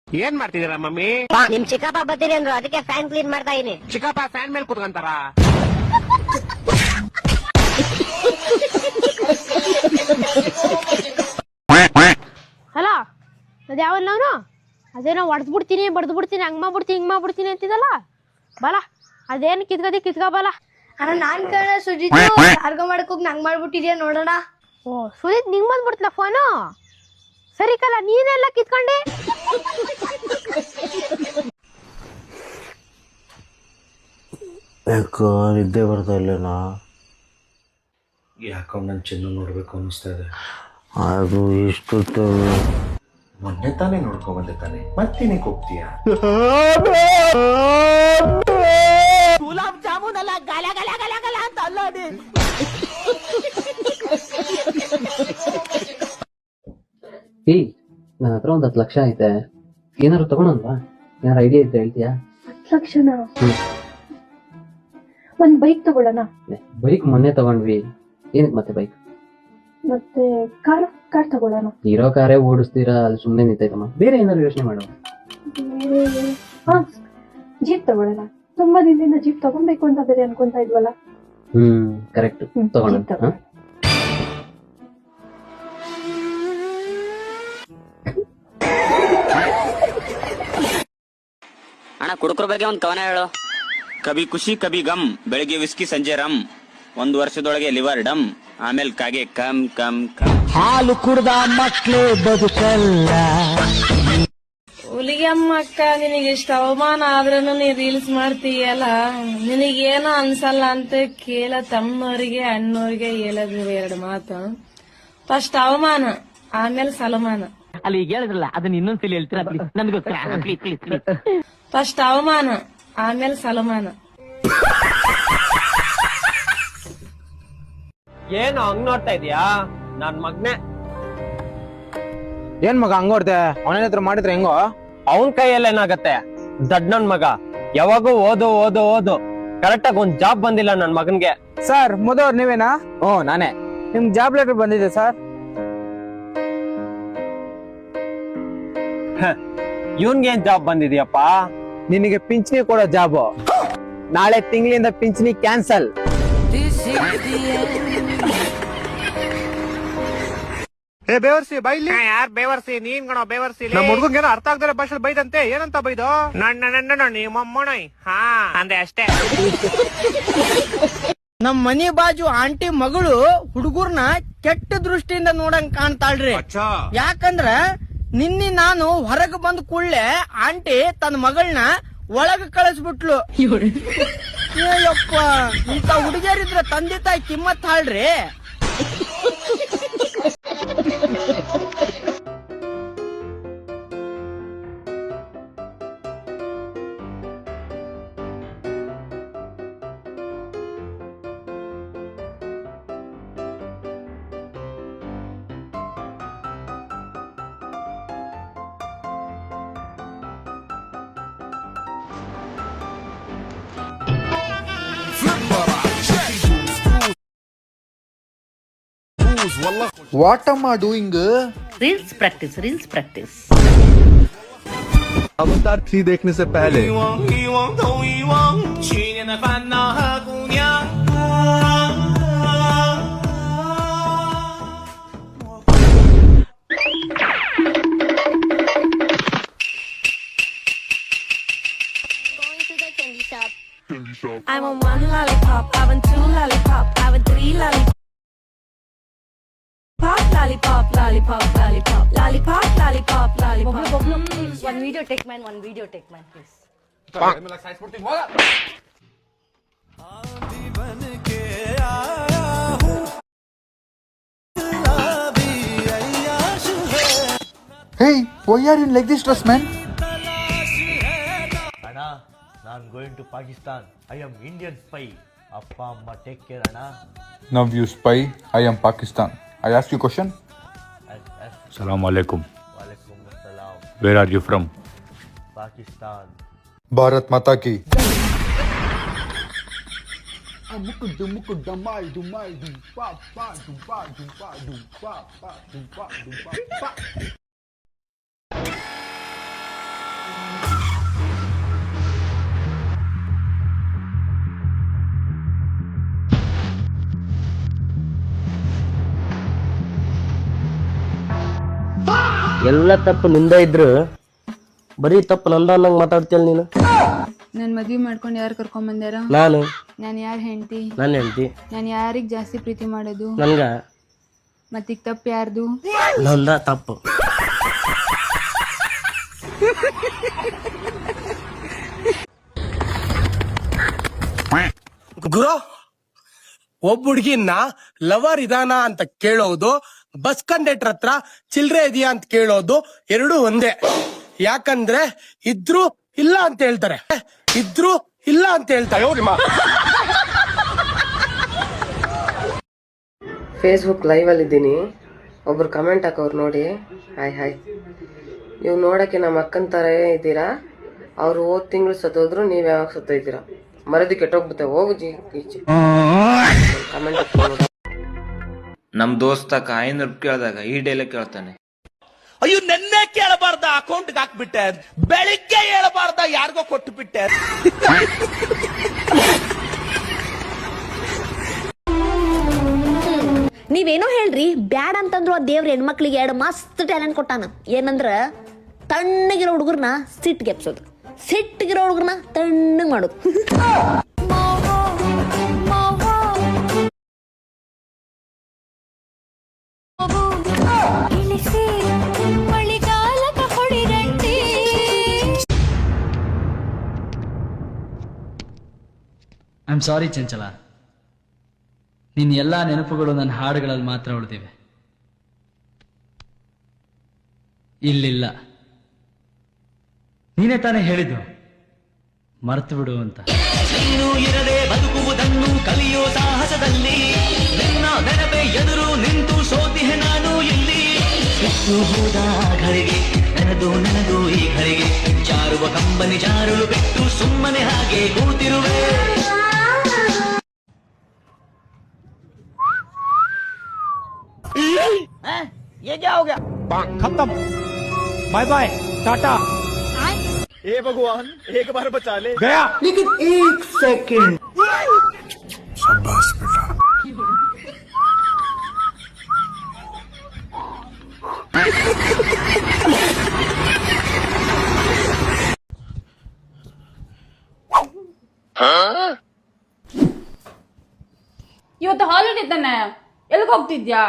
ಏನ್ ಮಾಡ್ತಿದ್ದೀರಾ ಮಮ್ಮಿ? ನಿಮ್ ಚಿಕ್ಕಪ್ಪ ಬರ್ತೀರಿ ಅಂದ್ರು, ಅದಕ್ಕೆ ಫ್ಯಾನ್ ಕ್ಲೀನ್ ಮಾಡ್ತಾ ಇದೀನಿ. ಚಿಕ್ಕಪ್ಪ ಫ್ಯಾನ್ ಮೇಲೆ ಕುತ್ಕೊಂತಾರ? ಅಲ್ಲ ಅದ್ಯಾವಲ್ಲವನು ಅದೇನೋ ಹೊಡೆದ್ ಬಿಡ್ತೀನಿ ಬಡ್ದು ಬಿಡ್ತೀನಿ ಹಂಗ್ ಮಾಡ್ಬಿಡ್ತೀನಿ ಹಿಂಗ್ ಮಾಡ್ಬಿಡ್ತೀನಿ ಅಂತಿದಲ್ಲ ಬಲ ಅದೇನು ಕಿತ್ಕೋ ಬಲ. ಅಣ್ಣ ನಾನ್ ಕಣ ಸುಜಿತ್ ಅರ್ಗ ಮಾಡಕ್ ಹೋಗಿ ನಂಗ್ ಮಾಡ್ಬಿಟ್ಟಿದ್ಯಾ ನೋಡೋಣ. ಓ ಸುಜಿತ್ ನಿಂಗ್ ಬಂದ್ಬಿಡ್ತಲ್ಲ ಫೋನು. ಸರಿ ಕಲ್ಲ ನೀನೆಲ್ಲ ಕಿತ್ಕೊಂಡಿ. ಯಾಕೋ ನಿದ್ದೆ ಬರ್ತಾ ಇಲ್ಲೇನಾ? ಯಾಕೋ ನಾನು ಚೆನ್ನ ನೋಡ್ಬೇಕು ಅನ್ನಿಸ್ತಾ ಇದೆ. ಅದು ಇಷ್ಟು ಮೊನ್ನೆ ತಾನೇ ನೋಡ್ಕೊಂಬಂದೆ ತಾನೆ, ಮತ್ತೇನಕ್ಕೆ ಹೋಗ್ತೀಯಾ? ಗುಲಾಬ್ ಜಾಮೂನ್ ಅಲ್ಲ, ಗಲ ಗಲ ಗಲ ಗಲ ಅಂತ ಅಲ್ಲೋಡಿ. ನನ್ನ ಹತ್ರ 10 ಲಕ್ಷ ಐತೆ, ಏನಾದ್ರು ತಗೊಳಲ್ವಾ? ಏನಾರು ಐಡಿಯಾ ಇದ್ರೆ ಹೇಳ್ತೀಯಾ? 10 ಲಕ್ಷನಾ? ಒಂದ್ ಬೈಕ್ ತಗೊಳ್ಳೋಣ. ಬೈಕ್ ಮೊನ್ನೆ ತಗೊಂಡ್ವಿ, ಏನಕ್ಕೆ ಮತ್ತೆ ಬೈಕ್? ಮತ್ತೆ ಕಾರ್ ತಗೊಳ್ಳೋಣ. ಇರೋ ಕಾರೇ ಓಡಿಸ್ತೀರಾ, ಅದು ಸುಮ್ಮನೆ ನಿಂತೈತಮ್ಮ. ಬೇರೆ ಏನಾದ್ರು ಯೋಚನೆ ಮಾಡುವ. ಜೀಪ್ ತಗೊಳ್ಳೋಣ. ತುಂಬಾ ದಿನದಿಂದ ಜೀಪ್ ತಗೊಳ್ಬೇಕು ಅಂತ ಬೇರೆ ಅನ್ಕೊಂತಾ ಇದ್ವಲ್ಲ. ಕರೆಕ್ಟ್, ತಗೊಳ್ಳೋಣ. ಅಣ್ಣ ಕುಡುಕರ ಬಗ್ಗೆ ಒಂದು ಕವನ ಹೇಳು. ಕಬಿ ಖುಷಿ ಕಬಿ ಗಮ್, ಬೆಳಿಗ್ಗೆ ವಿಸ್ಕಿ ಸಂಜೆ ರಮ್, 1 ವರ್ಷದೊಳಗೆ ಲಿವರ್ ಡಮ್, ಆಮೇಲೆ ಕಾಗೆ ಕಮ್ ಕಮ್ ಕಮ್. ಹಾಲು ಕುಡ್ದ ಮಕ್ಳೇ ಬದುಕಲ್ಲ. ಹುಲಿಗೆಮ್ಮ ಅಕ್ಕ, ನಿನಗೆ ಇಷ್ಟ ಅವಮಾನ ಆದ್ರೂ ನೀ ರೀಲ್ಸ್ ಮಾಡ್ತೀಯಲ್ಲ, ನಿನಗೇನೋ ಅನ್ಸಲ್ಲ ಅಂತ ಕೇಳ ತಮ್ಮನವ್ರಿಗೆ ಅಣ್ಣವ್ರಿಗೆ ಹೇಳೋದು 2 ಮಾತು. ಫಸ್ಟ್ ಅವಮಾನ, ಆಮೇಲೆ ಸಲಮಾನ. ಅಲ್ಲಿ ಈಗ ಹೇಳಿದ್ರಲ್ಲ ಅದನ್ನ ಇನ್ನೊಂದ್ಸಲಿ ಹೇಳ್ತೀರಾ ನನ್ಗೋಸ್ಕರ? ಫಸ್ಟ್ ಅವಮಾನ, ಆಮೇಲೆ ಸಲಮಾನ. ಏನು ಹಂಗ್ ನೋಡ್ತಾ ಇದೀಯಾ? ನನ್ ಮಗ್ನೆ. ಏನ್ ಮಗ ಹಂಗ ನೋಡ್ದೆ? ಅವನ ಹತ್ರ ಮಾಡಿದ್ರೆ ಹೆಂಗೋ? ಅವನ್ ಕೈಯಲ್ಲಿ ಏನಾಗತ್ತೆ? ದಡ್ ನನ್ ಮಗ ಯಾವಾಗೂ ಓದು ಓದು ಓದು, ಕರೆಕ್ಟ್ ಆಗಿ ಒಂದ್ ಜಾಬ್ ಬಂದಿಲ್ಲ ನನ್ ಮಗನ್ಗೆ. ಸರ್ ಮೋದವ್ರು ನೀವೇನಾ? ನಾನೇ. ನಿಮ್ ಜಾಬ್ ಲೆಟರ್ ಬಂದಿದೆ ಸರ್. ಇವನ್ಗೆ ಏನ್ ಜಾಬ್ ಬಂದಿದ್ಯಪ್ಪ? ನಿನಗೆ ಪಿಂಚಣಿ ಕೊಡೋ ಜಾಬ್. ನಾಳೆ ತಿಂಗಳಿಂದ ಪಿಂಚಣಿ ಕ್ಯಾನ್ಸಲ್. ಏ ಬೇವರ್ಸಿ ಬೈಲಿ. ಯಾರ್ ಬೇವರ್ಸಿ? ನೀನ್ ಗಣೋ ಬೇವರ್ಸಿ. ನಮ್ಮ ಹುಡುಗಂಗೆ ಏನೋ ಅರ್ಥ ಆಗ್ದರೆ ಭಾಷೆ ಬೈದಂತೆ. ಏನಂತ ಬೈದು? ನನ್ನ ನಿಮ್ಮಮ್ಮನೈ. ಹಾ ಅಂದೆ ಅಷ್ಟೇ. ನಮ್ ಮನಿ ಬಾಜು ಆಂಟಿ ಮಗಳು ಹುಡುಗರ್ನ ಕೆಟ್ಟ ದೃಷ್ಟಿಯಿಂದ ನೋಡಂಗ್ ಕಾಣ್ತಾಳ್ರಿ. ಯಾಕಂದ್ರ ನಿನ್ನೆ ನಾನು ಹೊರಗೆ ಬಂದ ಕೂಡ್ಲೆ ಆಂಟಿ ತನ್ನ ಮಗಳನ್ನ ಒಳಗ ಕಳಿಸ್ಬಿಟ್ಲು. ಯಪ್ಪ, ಇಂತ ಹುಡುಗಿಯರಿದ್ರ ತಂದೆ ತಾಯಿ ಕಿಮ್ಮತ್ ಹಾಳ್ರಿ. What am I doing? Reels practice. अवतार 3 देखने से पहले I want 1 lollipop, I want 2 lollipop, I want 3 lollipop. Lollipop, lollipop, lollipop, lollipop, lollipop, lollipop. One video take mine, please. Hey, why are you in like this dress, man? Anna, I'm going to Pakistan. I am Indian spy. Appa amma take care, Anna. Now you spy, I am Pakistan. I ask you a question. Assalamu alaikum. Walaikum assalam. Where are you from? Pakistan. Bharat Mata ki. ಎಲ್ಲ ತಪ್ಪು ನಿಂದ ಇದ್ರು ಬರೀ ತಪ್ಪು ನಂದ ಅನ್ನಂಗ್ ಮಾತಾಡ್ತೀಯ ನೀನು. ನನ್ ಮದ್ವಿ ಮಾಡ್ಕೊಂಡು ಯಾರು ಕರ್ಕೊಂಡ್ ಬಂದ್ಯಾರ? ನಾನು. ನಾನ್ ಯಾರ್ ಹೆಂಡತಿ? ನನ್ನ ಹೆಂಡತಿ. ನಾನ್ ಯಾರಿಗ್ ಜಾಸ್ತಿ ಪ್ರೀತಿ ಮಾಡೋದು? ನನ್ಗ. ಮತ್ತೀಗ ತಪ್ಪು ಯಾರ್ದು? ನಂದ ತಪ್ಪು. ಗುರು, ಒಬ್ಬ ಹುಡ್ಗಿನ ಲವರ್ ಇದಾನ ಅಂತ ಕೇಳೋದು, ಬಸ್ ಕಂಡಕ್ಟರ್ ಹತ್ರ ಚಿಲ್ರೆ ಇದೆಯಾ ಅಂತ ಕೇಳೋದು ಎರಡೂ ಒಂದೇ. ಯಾಕಂದ್ರೆ ಇದ್ರು ಇಲ್ಲ ಅಂತ ಹೇಳ್ತಾರೆ, ಇದ್ರು ಇಲ್ಲ ಅಂತ ಹೇಳ್ತಾರೆ. ಫೇಸ್ಬುಕ್ ಲೈವ್ ಅಲ್ಲಿ ಇದ್ದೀನಿ. ಒಬ್ರು ಕಮೆಂಟ್ ಹಾಕೋರು ನೋಡಿ. ಹಾಯ್ ಹಾಯ್, ನೀವು ನೋಡಕ್ಕೆ ನಮ್ಮ ಅಕ್ಕನ ತರ ಇದ್ದೀರಾ. ಅವ್ರು ಹೋದ್ ತಿಂಗಳು ಸತ್ತೋದ್ರು, ನೀವ್ ಯಾವಾಗ ಸತ್ತೋಯ್ತೀರಾ? ಮರದಿ ಕೆಟ್ಟೋಗ್ಬಿಡುತ್ತೆ. ಹೋಗು ಈಚೆ. ಕಮೆಂಟ್ ನಮ್ ದೋಸ್ತ 500 ಕೇಳಿದಾಗ ಈ ಡೈಲಾಗ್ ಕೇಳ್ತಾನೆ, ಅಯ್ಯೋ ನೆನ್ನೆ ಕೇಳಬಾರ್ದ, ಅಕೌಂಟ್ಗೆ ಹಾಕ್ಬಿಟ್ಟೆ. ಬೆಳಿಗ್ಗೆ ಹೇಳಬಾರ್ದ, ಯಾರಿಗೋ ಕೊಟ್ಟು ಬಿಟ್ಟೆ. ನೀವೇನೋ ಹೇಳ್ರಿ, ಬ್ಯಾಡ್ ಅಂತಂದ್ರು ಆ ದೇವ್ರ ಹೆಣ್ಮಕ್ಳಿಗೆ 2 ಮಸ್ತ್ ಟ್ಯಾಲೆಂಟ್ ಕೊಟ್ಟಾನ. ಏನಂದ್ರ ತಣ್ಣಗಿರೋ ಹುಡುಗರ್ನ ಸಿಟ್ಟಿಗೆ ಎಪ್ಸೋದು, ಸಿಟ್ಟಿಗಿರೋ ಹುಡುಗರ್ನ ತಣ್ಣಗ್ ಮಾಡೋದು. ಐ ಆಮ್ ಸಾರಿ ಚಂಚಲ, ನಿನ್ನ ಎಲ್ಲಾ ನೆನಪುಗಳು ನನ್ನ ಹಾಡುಗಳಲ್ಲಿ ಮಾತ್ರ ಉಳಿದಿವೆ. ಇಲ್ಲಿಲ್ಲ. ನೀನೇ ತಾನೇ ಹೇಳಿದ್ದು ಮರೆತು ಬಿಡು ಅಂತ. ನೀನು ಇರದೆ ಬದುಕುವುದನ್ನು ಕಲಿಯೋ ಸಾಹಸದಲ್ಲಿ ನಿನ್ನ ನೆನಪೆ ಎದುರು ನಿಂತು ಸೋತಿಹೆ ನಾನು ಇಲ್ಲಿ. ಬಿಟ್ಟು ಹೋದ ಘಳಿಗೆ ನೆನದು ಈ ಘಳಿಗೆ ಜಾರುವ ಕಂಬನಿ ಜಾರಲು ಬಿಟ್ಟು ಸುಮ್ಮನೆ ಹಾಗೆ ಕೂತಿರುವೆ. ये क्या हो गया? खत्म, बाय बाय, टाटा. हे भगवान, एक बार बचा ले. गया. लेकिन 1 सेकंड. शाबाश बेटा. ಇವತ್ತು ಹಾಲಿಡೇ ತಾನೆ, ಎಲ್ಲಿಗೆ ಹೋಗ್ತಿದ್ಯಾ?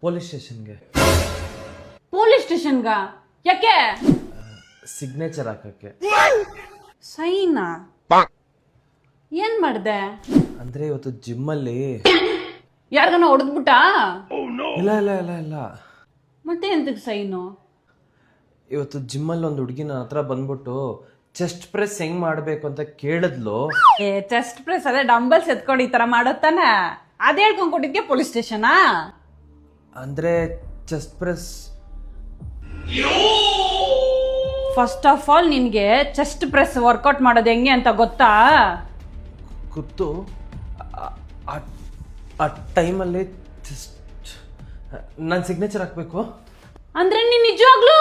ಪೊಲೀಸ್ ಸ್ಟೇಷನ್ಗೆ. ಪೊಲೀಸ್ ಸ್ಟೇಷನ್ಗ? ಯಾಕೆ? ಸಿಗ್ನೇಚರ್ ಹಾಕಕ್ಕೆ. ಸೈನಾ? ಏನ್ ಮಾಡ್ದೆ? ಅಂದ್ರೆ ಇವತ್ತು ಜಿಮ್ ಅಲ್ಲಿ ಯಾರ್ಗನ ಹೊಡೆದ್ಬಿಟ್ಟ? ಇಲ್ಲ ಇಲ್ಲ ಇಲ್ಲ ಇಲ್ಲ. ಮತ್ತೆ ಎಂತಕ್ ಸೈನು? ಇವತ್ತು ಜಿಮ್ ಅಲ್ಲಿ ಒಂದು ಹುಡುಗಿ ನನ್ನ ಹತ್ರ ಬಂದ್ಬಿಟ್ಟು ಚೆಸ್ಟ್ ಪ್ರೆಸ್ ಹೆಂಗ್ ಮಾಡ್ಬೇಕು ಅಂತ ಕೇಳಿದ್ಲು. ಚೆಸ್ಟ್ ಪ್ರೆಸ್ ಅದೇ ಡಂಬಲ್ಸ್ ಎತ್ಕೊಂಡು ಈ ತರ ಮಾಡೋತಾನೆ, ಅದೇ ಹೇಳ್ಕೊಂಡ್ ಕೊಟ್ಟಿದ್ಯಾ ಪೊಲೀಸ್ ಸ್ಟೇಷನಾ? ಅಂದ್ರೆ chest press. First of all ನಿನ್ಗೆ ಚೆಸ್ಟ್ ಪ್ರೆಸ್ ವರ್ಕೌಟ್ ಮಾಡೋದು ಹೆಂಗೆ ಅಂತ ಗೊತ್ತಾ? ಗೊತ್ತು. ಆ ಟೈಮಲ್ಲಿ ನಾನು ಸಿಗ್ನೇಚರ್ ಹಾಕ್ಬೇಕು. ಅಂದ್ರೆ ನೀನ್ ನಿಜವಾಗ್ಲೂ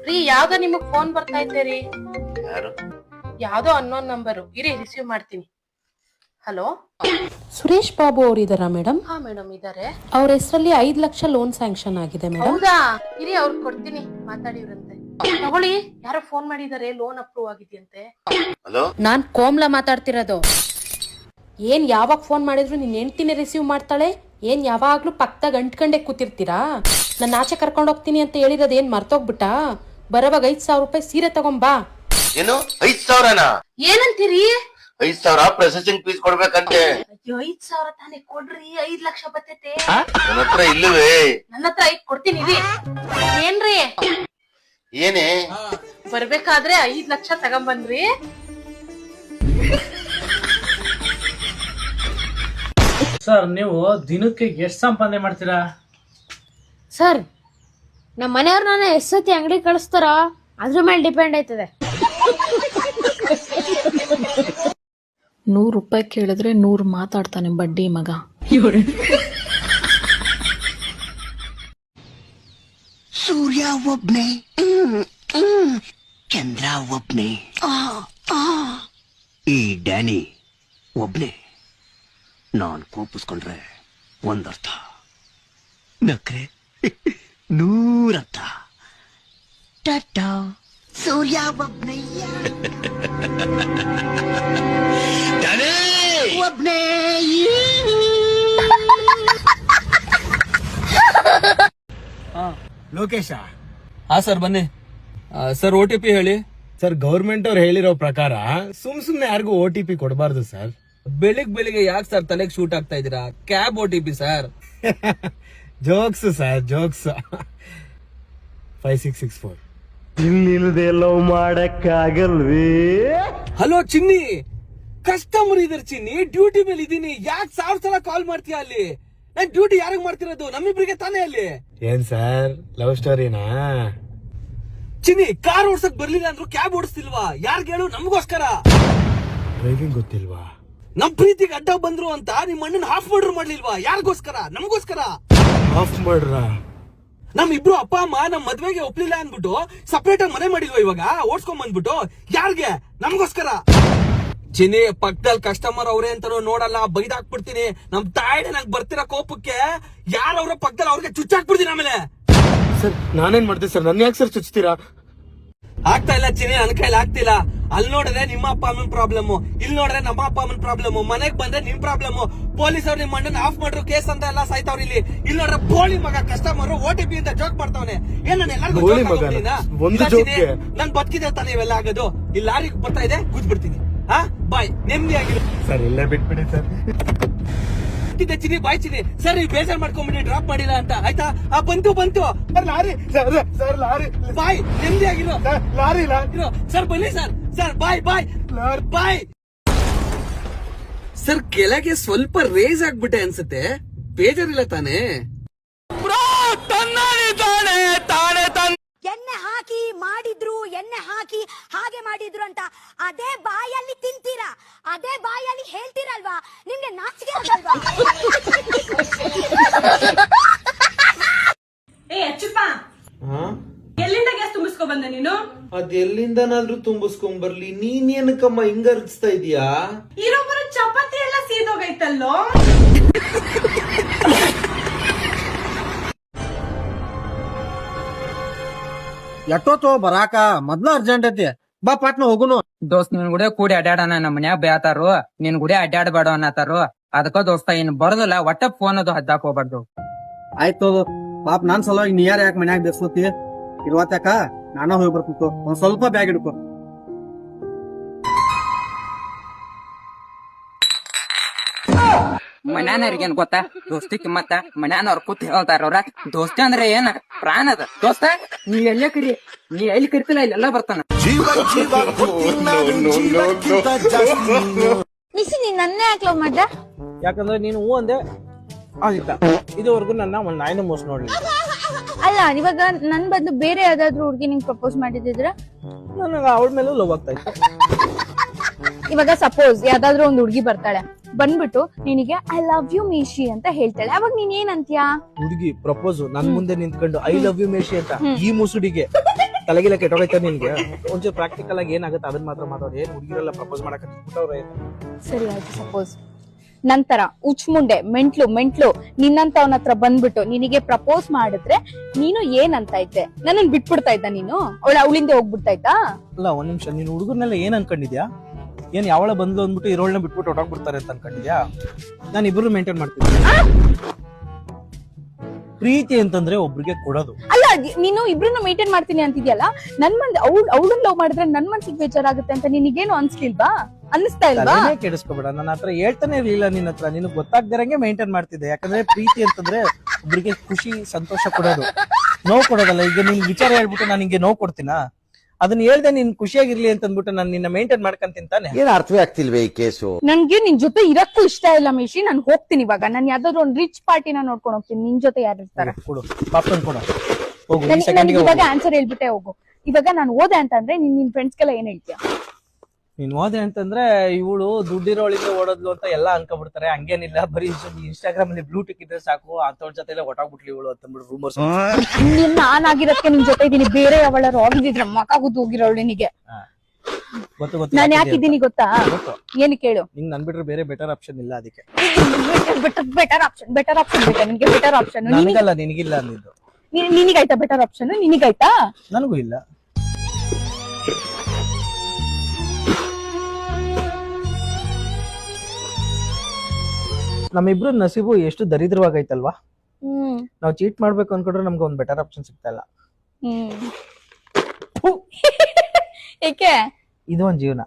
ರೀ, ಯಾವ್ದೋ ನಿಮಗ್ ಫೋನ್ ಬರ್ತಾ ಇದ್ದೀರಿ? ಯಾರು? ಯಾವ್ದೋ ಅನ್ನೋನ್ ನಂಬರು. ಇರಿ, ರಿಸೀವ್ ಮಾಡ್ತೀನಿ. ಹಲೋ, ಸುರೇಶ್ ಬಾಬು ಅವ್ರು ಇದಾರಾ ಮೇಡಮ್? ಹಾ ಮೇಡಮ್ ಇದಾರೆ. ಅವ್ರ ಹೆಸರಲ್ಲಿ 5 ಲಕ್ಷ ಲೋನ್ ಸ್ಯಾಂಕ್ಷನ್ ಆಗಿದೆ ಮೇಡಮ್. ಹೌದಾ? ಇರಿ, ಅವ್ರಿಗೆ ಕೊಡ್ತೀನಿ, ಮಾತಾಡಿವ್ರಂತೆ. ತಗೊಳ್ಳಿ, ಯಾರೋ ಫೋನ್ ಮಾಡಿದಾರೆ, ಲೋನ್ ಅಪ್ರೂವ್ ಆಗಿದೆಯಂತೆ. ನಾನ್ ಕೋಮ್ಲಾ ಮಾತಾಡ್ತಿರೋದು. ಏನ್ ಯಾವಾಗ ಫೋನ್ ಮಾಡಿದ್ರು ನಿನ್ ಹೆಂಡ್ತಿನೇ ರಿಸೀವ್ ಮಾಡ್ತಾಳೆ? ಏನ್ ಯಾವಾಗ್ಲೂ ಪಕ್ಕದಾಗ ಅಂಟ್ಕೊಂಡೆ ಕೂತಿರ್ತೀರಾ? ನನ್ನ ಆಚೆ ಕರ್ಕೊಂಡು ಹೋಗ್ತೀನಿ ಅಂತ ಹೇಳಿರೋದ್ ಏನ್ ಮರ್ತೋಗ್ಬಿಟ್ಟಾ? ಬರೋವಾಗ 5,000 ರೂಪಾಯಿ ಸೀರೆ ತಗೊಂಬಾ. ಏನು 5,000ನಾ? ಏನಂತೀರಿ? 5,000 ಪ್ರೊಸೆಸಿಂಗ್ ಫೀಸ್ ಕೊಡ್ಬೇಕಂತೆ. ಅಯ್ಯೋ, 5,000 ತಾನೇ ಕೊಡ್ರಿ, 5 ಲಕ್ಷ ಬರ್ತೈತೆ. ನನ್ನ ಹತ್ರ ಇಲ್ಲವೇ? ನನ್ನ ಹತ್ರ 5 ಕೊಡ್ತೀನಿ. ಇರಿ. ಏನ್ರಿ? ಏನೇ? ಬರ್ಬೇಕಾದ್ರೆ 5 ಲಕ್ಷ ತಗೊಂಬಂದ್ರಿ. ಸರ್, ನೀವು ದಿನಕ್ಕೆ ಎಷ್ಟು ಸಂಪಾದನೆ ಮಾಡ್ತೀರಾ? ಸರ್, ನಮ್ಮ ಮನೆಯವ್ರು ನಾನು ಎಷ್ಟು ಸತಿ ಅಂಗಡಿ ಕಳಿಸ್ತಾರೋ ಅದ್ರ ಮೇಲೆ ಡಿಪೆಂಡ್ ಆಯ್ತದೆ. 100 ರೂಪಾಯಿ ಕೇಳಿದ್ರೆ 100 ಮಾತಾಡ್ತಾನೆ ಬಡ್ಡಿ ಮಗ. ಸೂರ್ಯ ಒಬ್ನೇ, ಚಂದ್ರ ಒಬ್ನೇ, ಈ ಡ್ಯಾನಿ ಒಬ್ನೇ. ನಾನ್ ಕೋಪಿಸ್ಕೊಂಡ್ರೆ ಒಂದರ್ಥ, ನಕ್ರೆ 100 ಅರ್ಥ. ಟಾಟಾ ಸೂರ್ಯ ಒಬ್ನೇ ಒಬ್ನೇ. ಲೋಕೇಶ. ಹಾ ಸರ್ ಬನ್ನಿ. ಸರ್ OTP ಹೇಳಿ. ಸರ್ ಗೌರ್ಮೆಂಟ್ ಅವ್ರು ಹೇಳಿರೋ ಪ್ರಕಾರ ಸುಮ್ನೆ ಯಾರಿಗೂ OTP ಕೊಡಬಾರ್ದು ಸರ್. ಬೆಳಿಗ್ಗೆ ಯಾಕೆ ಸರ್ ತಲೆಗೆ ಶೂಟ್ ಆಗ್ತಾ ಇದೀರಾ? Cab OTP sir. Jokes sir, jokes. 5664. ಇಲ್ಲಿಲ್ದೆ ಲವ್ ಮಾಡಕ್ಕಾಗಲ್ವೇ? ಹಲೋ ಚಿನ್ನಿ, ಕಸ್ಟಮರ್ ಇದಾರೆ ಚಿನ್ನಿ, ಡ್ಯೂಟಿ ಮೇಲೆ ಇದೀನಿ. ಯಾಕೆ 1000 ಸಲ ಕಾಲ್ ಮಾಡ್ತೀಯ? ಅಲ್ಲಿ ನನ್ ಡ್ಯೂಟಿ ಯಾರಿಗ್ ಮಾಡ್ತಿರೋದು? ನಮ್ಮಿಬ್ರಿಗೆ ತಾನೇ ಅಲ್ಲಿ. ಏನ್ ಸರ್ ಲವ್ ಸ್ಟೋರಿನಾ? ಚಿನ್ನಿ, ಕಾರ್ ಓಡ್ಸಕ್ ಬರ್ಲಿಲ್ಲ ಅಂದ್ರು ಕ್ಯಾಬ್ ಓಡಿಸ್ತಿಲ್ವಾ? ಯಾರ್ಗ್ ಹೇಳು? ನಮಗೋಸ್ಕರ. ಡ್ರೈವಿಂಗ್ ಗೊತ್ತಿಲ್ವಾ? ನಮ್ ಪ್ರೀತಿಗೆ ಅಡ್ಡ ಬಂದ್ರು ಅಂತ ನಿಮ್ ಅಣ್ಣನ್ ಹಾಫ್ ಮರ್ಡರ್ ಮಾಡ್ಲಿಲ್ವಾ? ಯಾರಿಗೋಸ್ಕರ? ನಮಗೋಸ್ಕರ. ಆಫ್ ಮಾಡ್ರ? ನಮ್ ಇಬ್ರು ಅಪ್ಪ ಅಮ್ಮ ನಮ್ ಮದ್ವೆಗೆ ಒಪ್ಲಿಲ್ಲ ಅಂದ್ಬಿಟ್ಟು ಸಪರೇಟ್ ಆಗಿ ಮನೆ ಮಾಡಿಲ್ವಾ ಇವಾಗ ಓಡ್ಸ್ಕೊಂಡ್ ಬಂದ್ಬಿಟ್ಟು? ಯಾರ್ಗೆ? ನಮಗೋಸ್ಕರ. ಚಿನ್ನಿ, ಪಕ್ಕದಲ್ಲಿ ಕಸ್ಟಮರ್ ಅವ್ರೆ ಅಂತಾನು ನೋಡಲ್ಲ, ಬೈದಾಕ್ಬಿಡ್ತೀನಿ. ನಮ್ ತಾಯಿಡೆ ನಂಗೆ ಬರ್ತಿರೋ ಕೋಪಕ್ಕೆ ಯಾರವ್ರ ಪಕ್ಕದಲ್ಲಿ ಅವ್ರಿಗೆ ಚುಚ್ಚಾಕ್ಬಿಡ್ತೀನಿ. ಆಮೇಲೆ ಸರ್ ನಾನೇನ್ ಮಾಡ್ತೀನಿ ಸರ್? ನನ್ನ ಯಾಕೆ ಸರ್ ಚುಚ್ತೀರಾ? ಆಗ್ತಾ ಇಲ್ಲ ಚಿನ್ನಿ, ನನ್ ಕೈಲಿ ಆಗ್ತಿಲ್ಲ. ಅಲ್ಲಿ ನೋಡಿದ್ರೆ ನಿಮ್ಮ ಅಪ್ಪ ಅಮ್ಮನ್ ಪ್ರಾಬ್ಲಮ್, ಇಲ್ಲಿ ನೋಡಿದ್ರೆ ನಮ್ಮ ಅಪ್ಪ ಅಮ್ಮನ್ ಪ್ರಾಬ್ಲಮ್, ಮನೆಗ್ ಬಂದ್ರೆ ನಿಮ್ ಪ್ರಾಬ್ಲಮ್. ಪೊಲೀಸ್ ಅವ್ರು ನಿಮ್ಮ ಅಣ್ಣನ ಆಫ್ ಮಾಡ್ರು ಕೇಸ್ ಅಂತ ಎಲ್ಲ ಸಾಯ್ತಾವ್ರಿ. ಇಲ್ಲಿ ನೋಡ್ರೆ ಬೋಳಿ ಮಗ ಕಸ್ಟಮರ್ OTP ಅಂತ ಜೋಕ್ ಮಾಡ್ತಾವನೆ. ಏನ್ ನಾನು ಎಲ್ಲರಿಗೂ ನನ್ ಬದುಕಿದೆ ತಾನೇ ಇವೆಲ್ಲ ಆಗೋದು. ಇಲ್ಲಿ ಲಾರಿ ಬರ್ತಾ ಇದೆ, ಕೂತ್ಬಿಡ್ತೀನಿ. ಬಾಯ್, ನೆಮ್ಮದಿಯಾಗಿರು ಸರ್. ಇಲ್ಲೇ ಬಿಟ್ಬಿಡಿ ಸರ್. ಚಿನ್ನಿ, ಬಾಯ್ ಚಿನ್ನಿ. ಸರ್ ನೀವು ಬೇಜಾರ್ ಮಾಡ್ಕೊಂಡ್ಬಿಡಿ, ಡ್ರಾಪ್ ಮಾಡಿಲ್ಲ ಅಂತ, ಆಯ್ತಾ? ಬಂತು ಲಾರಿ ಸರ್, ಲಾರಿ. ಬಾಯ್, ನೆಮ್ಮದಿಯಾಗಿರು. ಲಾರಿ ಸರ್ ಬನ್ನಿ ಸರ್. ಸರ್ ಬಾಯ್ ಬಾಯ್. ಸರ್ ಕೆಳಗೆ ಸ್ವಲ್ಪ ರೇಸ್ ಆಗ್ಬಿಟ್ಟೆ ಅನ್ಸುತ್ತೆ, ಬೇಜಾರಿಲ್ಲ ತಾನೇ? ಎಣ್ಣೆ ಹಾಕಿ ಮಾಡಿದ್ರು, ಎಣ್ಣೆ ಹಾಕಿ ಹಾಗೆ ಮಾಡಿದ್ರು ಅಂತ ಅದೇ ಬಾಯಲ್ಲಿ ತಿಂತೀರಾ, ಅದೇ ಬಾಯಲ್ಲಿ ಹೇಳ್ತೀರಲ್ವಾ? ನಿಮ್ಗೆ ನಾಚಿಕೆ ಆಗಲ್ವಾ? ಅಚ್ಚುಪ್ಪ, ಎಲ್ಲಿಂದ ಗ್ಯಾಸ್ ತುಂಬಿಸ್ಕೊ ಬಂದೆ ನೀನು? ಅದೆಲ್ಲಿಂದನಾದ್ರೂ ತುಂಬಿಸ್ಕೊಂಡ್ ಬರ್ಲಿ, ನೀನ್ ಏನಕ್ಕಮ್ಮ ಹಿಂಗ ಅರ್ಚಿಸ್ತಾ ಇದೀಯಾ? ಇರೋಬ್ಬರ ಚಪಾತಿ ಎಲ್ಲ ಸೀದೋಗೈತಲ್ಲೋ. ಎಷ್ಟೊತ್ತು ಬರಾಕ? ಮೊದ್ಲು ಅರ್ಜೆಂಟ್ ಐತಿ, ಬಾ ಪಾಟ್ನ ಹೋಗುನು. ದೋಸ್ತ್ ನಿನ್ ಗುಡಿ ಕೂಡಿ ಅಡ್ಯಾಡಣ, ನಮ್ಮ ಮನ್ಯಾಗ ಬೇತಾರು, ನಿನ್ ಗುಡಿ ಅಡ್ಯಾಡಬೇಡ ಅನ್ನತಾರು. ಅದಕ್ಕ ದೋಸ್ತ ಇನ್ ಬರೋದಿಲ್ಲ, ಒಟ್ಟ ಫೋನ್ ಅದು ಹದ್ದಾಕ್ ಹೋಗ್ಬಾರ್ದು. ಆಯ್ತು ಪಾಪ, ನಾನ್ ಸಲುವಾಗಿ ನೀ ಯಾರು ಯಾಕೆ ಮನ್ಯಾಗ ಬೆಸ್ಕೋತಿ? ಇರುವತ್ತಾಕ ನಾನ ಹೋಗಿ ಬರ್ತಿತ್ತು. ಒಂದ್ ಸ್ವಲ್ಪ ಬ್ಯಾಗ್ ಹಿಡ್ಕೊ. ಮನ್ಯಾನವ್ರಿಗೇನ್ ಗೊತ್ತಾ ದೋಸ್ತಿ ಕಿಮ್ಮತ್ತ? ಮನ್ಯಾನವ್ರ ಕೂತ್ ಹೇಳ್ತಾರ ಅವ್ರ ದೋಸ್ತಿ ಅಂದ್ರೆ ಏನ ಪ್ರಾಣ ಅದ. ದೋಸ್ತ ನೀ ಎಲ್ಲೇ ಕರಿ, ನೀ ಎಲ್ಲಿ ಕರಿತಿಲ್ಲ ಇಲ್ಲೆಲ್ಲ ಬರ್ತಾನ. ನಿಶಿ, ನೀನ್ ನನ್ನೇ ಯಾಕೆ ಲವ್ ಮಾಡ್ದೆ? ಯಾಕಂದ್ರೆ ನೀನು ಹೂ ಅಂದೆ, ಆದಿತ್ತ. ಇದುವರೆಗೂ ನನ್ನ ಒಂದ್ ನಾಯಿನ ಮೋಸ ನೋಡ್ಲಿ. ಅಲ್ಲ, ಇವಾಗ ನನ್ ಬದಲು ಬೇರೆ ಯಾವ್ದಾದ್ರು ಹುಡ್ಗಿ ನಿಂಗ್ ಪ್ರಪೋಸ್ ಮಾಡಿದಿದ್ರ ನನಗ ಅವಳ ಮೇಲೂ ಲವ್ ಆಗ್ತಾ ಇತ್ತು. ಇವಾಗ ಸಪೋಸ್ ಯಾವ್ದಾದ್ರು ಒಂದ್ ಹುಡ್ಗಿ ಬರ್ತಾಳೆ, ಬಂದ್ಬಿಟ್ಟು ನಿನಗೆ ಐ ಲವ್ ಯು ಮೇಶಿ ಅಂತ ಹೇಳ್ತಾಳೆ, ಅವಾಗ ನೀನ್ ಏನಂತ್ಯಾ? ಹುಡುಗಿ ಪ್ರಪೋಸ್ ನನ್ ಮುಂದೆ ನಿಂತ್ಕೊಂಡು ಐ ಲವ್ ಯು ಮೇಶಿ ಅಂತ, ಈ ಮುಸುಡಿಗೆ ತಲೆಗಿಲ್ಲ ಕೆಟ್ಟೋಗೈತ ನಿನ್ಗೆ? ಒಂಚೂರು ಪ್ರಾಕ್ಟಿಕಲ್ ಆಗಿ ಏನಾಗುತ್ತೆ ಅದನ್ನ ಮಾತ್ರ ಮಾತಾಡಿ. ಏನ್ ಹುಡುಗಿರೆಲ್ಲ ಪ್ರಪೋಸ್ ಮಾಡಕ್ ಸರಿ ಆಯ್ತು, ಸಪೋಸ್ ನಂತರ ಉಚ್ಮುಂಡೆ ಮೆಂಟ್ಲು ನಿನ್ನಂತವನ ಹತ್ರ ಬಂದ್ಬಿಟ್ಟು ನಿನಗೆ ಪ್ರಪೋಸ್ ಮಾಡಿದ್ರೆ ನೀನು ಏನಂತ ಇದ್ದೆ? ನನ್ನನ್ ಬಿಟ್ಬಿಡ್ತಾ ಇದ್ದ ನೀನು? ಅವಳಿಂದ ಹೋಗ್ಬಿಡ್ತಾ ಇದ್ದ? ಅಲ್ಲ, ಒಂದ್ ನಿಮಿಷ, ನೀನ್ ಹುಡುಗರ್ನೆಲ್ಲ ಏನ್ ಅನ್ಕೊಂಡಿದ್ಯಾ? ಏನ್ ಯಾವಳ ಬಂದ್ಲು ಅಂದ್ಬಿಟ್ಟು ಇರೋಳ್ನ ಬಿಟ್ಬಿಟ್ಟು ಹೊರಟೋಗ್ಬಿಡ್ತಾರೆ ಅಂತ ಅನ್ಕೊಂಡಿದ್ಯಾ? ನಾನು ಇಬ್ರು ಮೇಂಟೈನ್ ಮಾಡ್ತೀನಿ. ಪ್ರೀತಿ ಅಂತಂದ್ರೆ ಒಬ್ರಿಗೆ ಕೊಡೋದು. ಅಲ್ಲ, ನೀನು ಇಬ್ರನ್ನು ಮೇಂಟೈನ್ ಮಾಡ್ತೀನಿ ಅಂತಿದ್ಯಲ್ಲ, ಅವಳನ್ನ ಲವ್ ಮಾಡಿದ್ರೆ ನನ್ ಮನ್ಸಿಗೆ ಬೇಜಾರಾಗುತ್ತೆ ಅಂತ ನಿನಗೇನು ಅನ್ಸ್ಲಿಲ್ವಾ? ಅನ್ನಿಸ್ತಾ ಇಲ್ವಾ? ಕೆಡಿಸ್ಕೋಬೇಡ, ನನ್ನ ಹತ್ರ ಹೇಳ್ತಾನೆ ಇರ್ಲಿಲ್ಲ ನಿನ್ನ ಹತ್ರ. ನಿನಗ್ ಗೊತ್ತಾಗ್ದಿರಂಗೆ ಮೇಂಟೈನ್ ಮಾಡ್ತಿದ್ದೆ. ಯಾಕಂದ್ರೆ ಪ್ರೀತಿ ಅಂತಂದ್ರೆ ಒಬ್ರಿಗೆ ಖುಷಿ ಸಂತೋಷ ಕೊಡೋದು, ನೋವು ಕೊಡೋದಲ್ಲ. ಈಗ ನಿನ್ ವಿಚಾರ ಹೇಳ್ಬಿಟ್ಟು ನಾನು ನಿಂಗೆ ನೋವು ಕೊಡ್ತೀನಾ? ಅದನ್ನ ಹೇಳ್ದೆ ನೀನ್ ಖುಷಿಯಾಗಿರ್ಲಿ ಅಂತ ಅಂದ್ಬಿಟ್ಟು ನಾನು ನಿನ್ನ ಮೇಂಟೈನ್ ಮಾಡ್ಕೊಂತಿಂತಾನೆ. ಏನ್ ಅರ್ಥವೇ ಆಗ್ತಿಲ್ವೇ ಈ ಕೇಸು? ನನ್ಗೆ ನಿನ್ ಜೊತೆ ಇರಕ್ಕೂ ಇಷ್ಟ ಇಲ್ಲ ಮೇಶಿ, ನಾನು ಹೋಗ್ತೀನಿ ಇವಾಗ. ನಾನು ಯಾವ್ದಾದ್ರು ಒಂದ್ ರಿಚ್ ಪಾರ್ಟಿನ ನೋಡ್ಕೊಂಡು ಹೋಗ್ತೀನಿ. ನಿನ್ ಜೊತೆ ಯಾರು ಇರ್ತಾರೆ? ಕೊಡು ಪಾಪ್ಕಾರ್ನ್ ಕೊಡು. ಹೋಗು, ಈ ನನಗೆ second ಗೆ ಇವಾಗ ಹೋಗು. ಆನ್ಸರ್ ಹೇಳ್ಬಿಟ್ಟೆ ಹೋಗು. ಇವಾಗ ನಾನು ಓದೆ ಅಂತಂದ್ರೆ ನಿನ್ ಫ್ರೆಂಡ್ಸ್ಗೆಲ್ಲ ಏನ್ ಹೇಳ್ತೀಯ? ನೀನ್ ಓದೆ ಅಂತಂದ್ರೆ ಇವಳು ದುಡ್ಡಿರೋಳಿಗೆ ಓಡೋದ್ಲು ಅಂತ ಎಲ್ಲಾ ಅನ್ಕೊಂಡ್ಬಿಡ್ತಾರೆ. ಹಂಗೇನಿಲ್ಲ, ಬರೀ ಇನ್ಸ್ಟಾಗ್ರಾಮ್ ಅಲ್ಲಿ ಬ್ಲೂ ಟಿಕ್ ಇದ್ರೆ ಸಾಕು, ಅಂತವ್ರ ಜೊತೆ ಹೊಟಾಗ್ಬಿಟ್ಲಿ ಇವಳು ಅಂತಂದ್ಬಿಟ್ಟು ರೂಮರ್ಸ್. ನಾನಾಗಿರೋದಕ್ಕೆ ನಿನ್ ಜೊತೆ ಇದೀನಿ, ಬೇರೆ ಯಾವಳಾರು ಆಗಿದ್ರೆ ಮಕ ಗುದ್ದು ಹೋಗಿರೋಳು ನಿನಗೆ. ಗೊತ್ತು ಗೊತ್ತು. ನಾನ್ ಯಾಕಿದ್ದೀನಿ ಗೊತ್ತಾ? ಏನು ಕೇಳು. ನಿಂಗ್ ನನ್ ಬಿಟ್ರೆ ಬೇರೆ ಬೆಟರ್ ಆಪ್ಷನ್ ಇಲ್ಲ, ಅದಕ್ಕೆ. ಬೆಟರ್ ಆಪ್ಷನ್ ಬೇಕಾ ನಿನ್ಗೆ? ಬೆಟರ್ ಆಪ್ಷನ್ ನನಗಲ್ಲ, ನಿನಗಿಲ್ಲ ಅಂದಿದ್ದು. ನಿನಗಾಯ್ತಾ ಬೆಟರ್ ಆಪ್ಷನ್? ನಿನಗಾಯ್ತಾ? ನನಗೂ ಇಲ್ಲ. ನಮ್ಮಿಬ್ರು ನಸೀಬು ಎಷ್ಟು ದರಿದ್ರವಾಗೈತಲ್ವಾ. ನಾವ್ ಚೀಟ್ ಮಾಡ್ಬೇಕು ಅನ್ಕೊಂಡ್ರೆ ನಮ್ಗೆ ಒಂದ್ ಬೆಟರ್ ಆಪ್ಷನ್ ಸಿಗ್ತಾ ಇಲ್ಲ. ಏಕೆ? ಇದು ಒಂದ್ ಜೀವನ.